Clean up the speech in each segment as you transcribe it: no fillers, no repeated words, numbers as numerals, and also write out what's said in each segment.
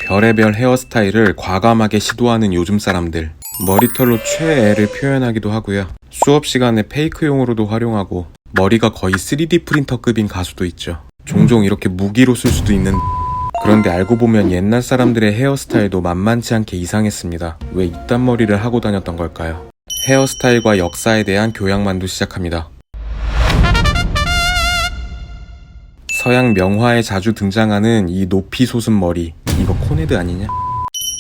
별의별 헤어스타일을 과감하게 시도하는 요즘 사람들. 머리털로 최애를 표현하기도 하고요. 수업 시간에 페이크용으로도 활용하고 머리가 거의 3D 프린터급인 가수도 있죠. 종종 이렇게 무기로 쓸 수도 있는. 그런데 알고 보면 옛날 사람들의 헤어스타일도 만만치 않게 이상했습니다. 왜 이딴 머리를 하고 다녔던 걸까요? 헤어스타일과 역사에 대한 교양만도 시작합니다. 서양 명화에 자주 등장하는 이 높이 솟은 머리, 이거 코네드 아니냐?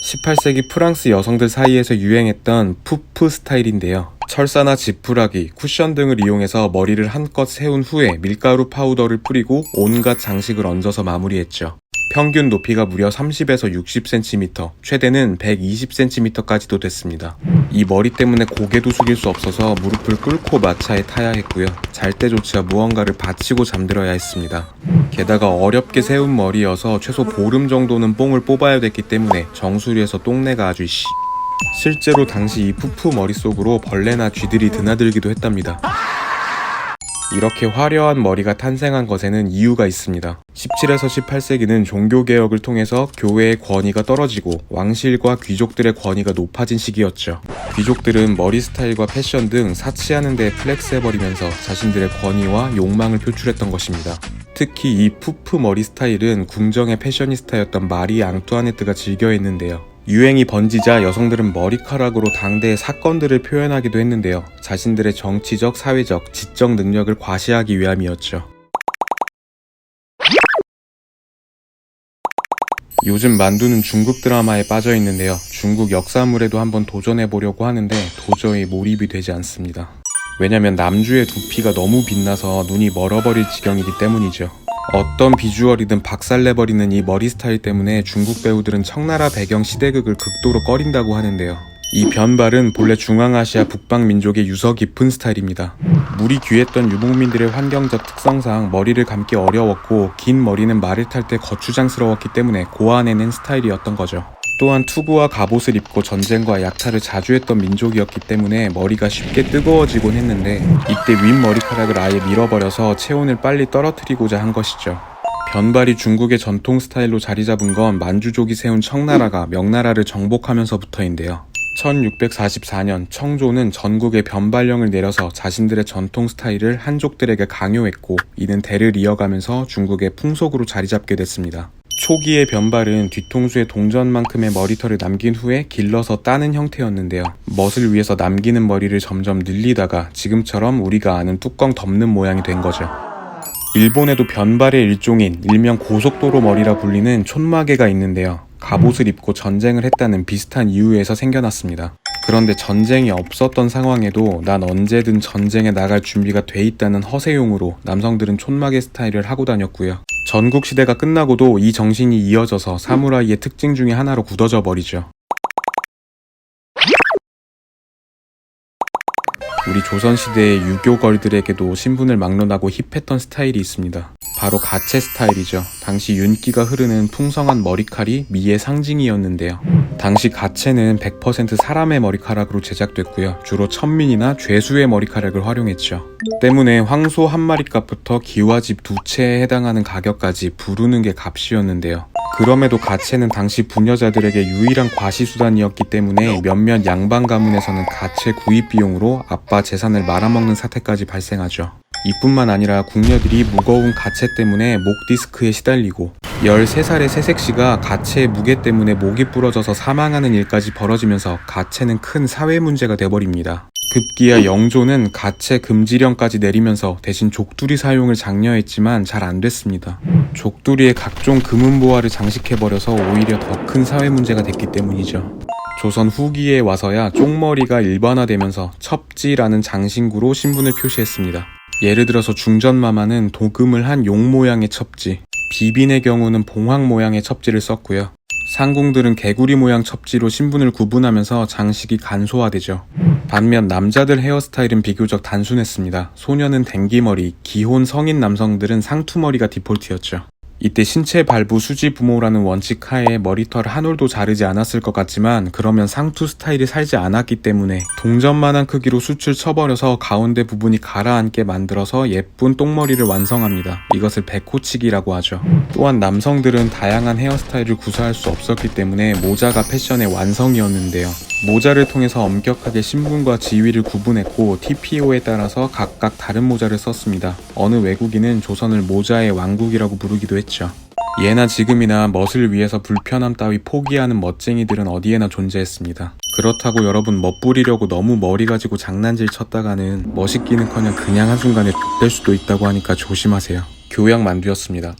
18세기 프랑스 여성들 사이에서 유행했던 푸프 스타일인데요. 철사나 지푸라기, 쿠션 등을 이용해서 머리를 한껏 세운 후에 밀가루 파우더를 뿌리고 온갖 장식을 얹어서 마무리했죠. 평균 높이가 무려 30에서 60cm, 최대는 120cm까지도 됐습니다. 이 머리 때문에 고개도 숙일 수 없어서 무릎을 꿇고 마차에 타야 했고요. 잘 때조차 무언가를 받치고 잠들어야 했습니다. 게다가 어렵게 세운 머리여서 최소 보름 정도는 뽕을 뽑아야 됐기 때문에 정수리에서 똥내가 아주 실제로 당시 이 푸프 머릿속으로 벌레나 쥐들이 드나들기도 했답니다. 이렇게 화려한 머리가 탄생한 것에는 이유가 있습니다. 17에서 18세기는 종교개혁을 통해서 교회의 권위가 떨어지고 왕실과 귀족들의 권위가 높아진 시기였죠. 귀족들은 머리 스타일과 패션 등 사치하는 데 플렉스해버리면서 자신들의 권위와 욕망을 표출했던 것입니다. 특히 이 푸프 머리 스타일은 궁정의 패셔니스타였던 마리 앙투아네트가 즐겨했는데요. 유행이 번지자 여성들은 머리카락으로 당대의 사건들을 표현하기도 했는데요. 자신들의 정치적, 사회적, 지적 능력을 과시하기 위함이었죠. 요즘 만두는 중국 드라마에 빠져 있는데요. 중국 역사물에도 한번 도전해보려고 하는데 도저히 몰입이 되지 않습니다. 왜냐면 남주의 두피가 너무 빛나서 눈이 멀어버릴 지경이기 때문이죠. 어떤 비주얼이든 박살내버리는 이 머리 스타일 때문에 중국 배우들은 청나라 배경 시대극을 극도로 꺼린다고 하는데요. 이 변발은 본래 중앙아시아 북방민족의 유서 깊은 스타일입니다. 물이 귀했던 유목민들의 환경적 특성상 머리를 감기 어려웠고 긴 머리는 말을 탈 때 거추장스러웠기 때문에 고안해낸 스타일이었던 거죠. 또한 투구와 갑옷을 입고 전쟁과 약탈을 자주 했던 민족이었기 때문에 머리가 쉽게 뜨거워지곤 했는데 이때 윗머리카락을 아예 밀어버려서 체온을 빨리 떨어뜨리고자 한 것이죠. 변발이 중국의 전통 스타일로 자리 잡은 건 만주족이 세운 청나라가 명나라를 정복하면서부터인데요. 1644년 청조는 전국에 변발령을 내려서 자신들의 전통 스타일을 한족들에게 강요했고 이는 대를 이어가면서 중국의 풍속으로 자리 잡게 됐습니다. 초기의 변발은 뒤통수에 동전만큼의 머리털을 남긴 후에 길러서 따는 형태였는데요. 멋을 위해서 남기는 머리를 점점 늘리다가 지금처럼 우리가 아는 뚜껑 덮는 모양이 된 거죠. 일본에도 변발의 일종인 일명 고속도로 머리라 불리는 촌마개가 있는데요. 갑옷을 입고 전쟁을 했다는 비슷한 이유에서 생겨났습니다. 그런데 전쟁이 없었던 상황에도 난 언제든 전쟁에 나갈 준비가 돼 있다는 허세용으로 남성들은 촌마개 스타일을 하고 다녔고요. 전국시대가 끝나고도 이 정신이 이어져서 사무라이의 특징 중에 하나로 굳어져 버리죠. 우리 조선시대의 유교걸들에게도 신분을 막론하고 힙했던 스타일이 있습니다. 바로 가채 스타일이죠. 당시 윤기가 흐르는 풍성한 머리칼이 미의 상징이었는데요. 당시 가채는 100% 사람의 머리카락으로 제작됐고요. 주로 천민이나 죄수의 머리카락을 활용했죠. 때문에 황소 한 마리 값부터 기와집 2채에 해당하는 가격까지 부르는 게 값이었는데요. 그럼에도 가채는 당시 부녀자들에게 유일한 과시수단이었기 때문에 몇몇 양반 가문에서는 가채 구입 비용으로 아빠 재산을 말아먹는 사태까지 발생하죠. 이뿐만 아니라 궁녀들이 무거운 가채 때문에 목 디스크에 시달리고 13살의 새색시가 가채의 무게 때문에 목이 부러져서 사망하는 일까지 벌어지면서 가채는 큰 사회 문제가 돼버립니다. 급기야 영조는 가채 금지령까지 내리면서 대신 족두리 사용을 장려했지만 잘 안됐습니다. 족두리에 각종 금은보화를 장식해버려서 오히려 더 큰 사회 문제가 됐기 때문이죠. 조선 후기에 와서야 쪽머리가 일반화되면서 첩지라는 장신구로 신분을 표시했습니다. 예를 들어서 중전마마는 도금을 한 용 모양의 첩지, 비빈의 경우는 봉황 모양의 첩지를 썼고요. 상궁들은 개구리 모양 첩지로 신분을 구분하면서 장식이 간소화되죠. 반면 남자들 헤어스타일은 비교적 단순했습니다. 소녀는 댕기머리, 기혼 성인 남성들은 상투머리가 디폴트였죠. 이때 신체 발부 수지 부모라는 원칙 하에 머리털 한 올도 자르지 않았을 것 같지만 그러면 상투 스타일이 살지 않았기 때문에 동전만한 크기로 숱을 쳐버려서 가운데 부분이 가라앉게 만들어서 예쁜 똥머리를 완성합니다. 이것을 백호치기라고 하죠. 또한 남성들은 다양한 헤어스타일을 구사할 수 없었기 때문에 모자가 패션의 완성이었는데요. 모자를 통해서 엄격하게 신분과 지위를 구분했고 TPO에 따라서 각각 다른 모자를 썼습니다. 어느 외국인은 조선을 모자의 왕국이라고 부르기도 했죠. 예나 지금이나 멋을 위해서 불편함 따위 포기하는 멋쟁이들은 어디에나 존재했습니다. 그렇다고 여러분 멋부리려고 너무 머리 가지고 장난질 쳤다가는 멋있기는커녕 그냥 한순간에 X될 수도 있다고 하니까 조심하세요. 교양 만두였습니다.